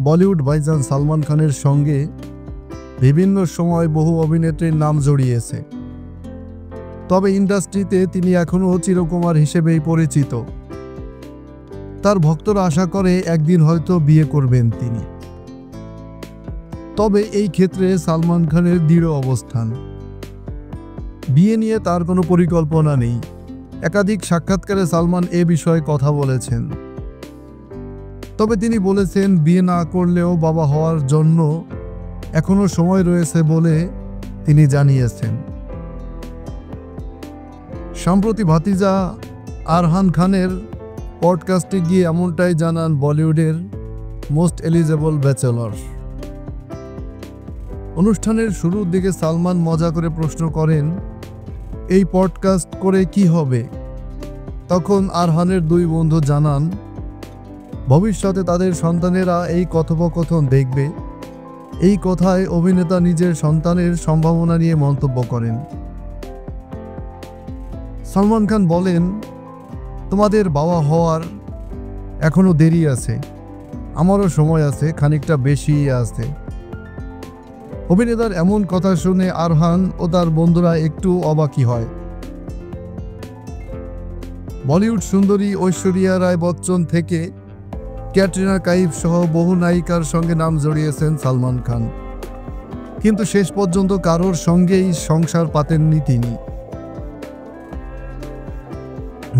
বলিউড ভাইজান সালমান খানের সঙ্গে বিভিন্ন সময় বহু অভিনেত্রীর নাম জড়িয়েছে। তবে ইন্ডাস্ট্রিতে তিনি এখনও চিরকুমার হিসেবেই পরিচিত। তার ভক্তরা আশা করে একদিন হয়তো বিয়ে করবেন তিনি। তবে এই ক্ষেত্রে সালমান খানের দৃঢ় অবস্থান। বিয়ে নিয়ে তার কোনো পরিকল্পনা নেই। একাধিক সাক্ষাৎকারে সালমান এ বিষয়ে কথা বলেছেন। তবে তিনি বলেছেন বিয়ে না করলেও বাবা হওয়ার জন্য এখনও সময় রয়েছে বলে তিনি জানিয়েছেন। সম্প্রতি ভাতিজা আরহান খানের পডকাস্টে গিয়ে এমনটাই জানান বলিউডের মোস্ট এলিজেবল ব্যাচেলর। অনুষ্ঠানের শুরুর দিকে সালমান মজা করে প্রশ্ন করেন, এই পডকাস্ট করে কি হবে? তখন আরহানের দুই বন্ধু জানান, ভবিষ্যতে তাদের সন্তানেরা এই কথোপকথন দেখবে। এই কথায় অভিনেতা নিজের সন্তানের সম্ভাবনা নিয়ে মন্তব্য করেন। সালমান খান বলেন, তোমাদের বাবা হওয়ার এখনো দেরি আছে, আমারও সময় আছে, খানিকটা বেশি আছে। অভিনেতার এমন কথা শুনে আরহান ও তার বন্ধুরা একটু অবাকই হয়। বলিউড সুন্দরী ঐশ্বরিয়া রায় বচ্চন থেকে ক্যাটরিনা কাইফ সহ বহু নায়িকার সঙ্গে নাম জড়িয়েছেন সালমান খান, কিন্তু শেষ পর্যন্ত কারোর সঙ্গেই সংসার পাতেননি তিনি।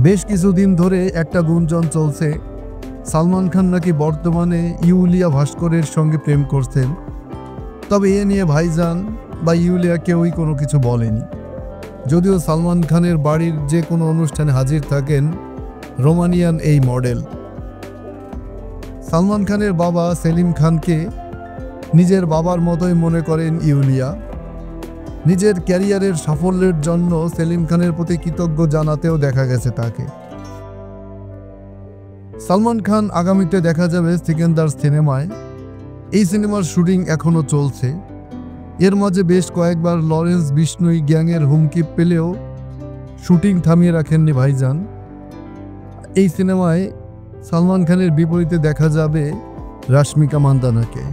বেশ কিছুদিন ধরে একটা গুঞ্জন চলছে, সালমান খান নাকি বর্তমানে ইউলিয়া ভাস্করের সঙ্গে প্রেম করছেন। তবে এ নিয়ে ভাইজান বা ইউলিয়া কেউই কোনো কিছু বলেনি। যদিও সালমান খানের বাড়ির যে কোনো অনুষ্ঠানে হাজির থাকেন রোমানিয়ান এই মডেল। সালমান খানের বাবা সেলিম খানকে নিজের বাবার মতোই মনে করেন ইউলিয়া। নিজের ক্যারিয়ারের সাফল্যের জন্য সেলিম খানের প্রতি কৃতজ্ঞ জানাতেও দেখা গেছে তাকে। সালমান খান আগামীতে দেখা যাবে সিকান্দার সিনেমায়। এই সিনেমার শুটিং এখনও চলছে। এর মাঝে বেশ কয়েকবার লরেন্স বিষ্ণুই গ্যাংয়ের হুমকি পেলেও শুটিং থামিয়ে রাখেননি ভাইজান। এই সিনেমায় সালমান খানের বিপরীতে দেখা যাবে রাশমিকা মান্দানাকে।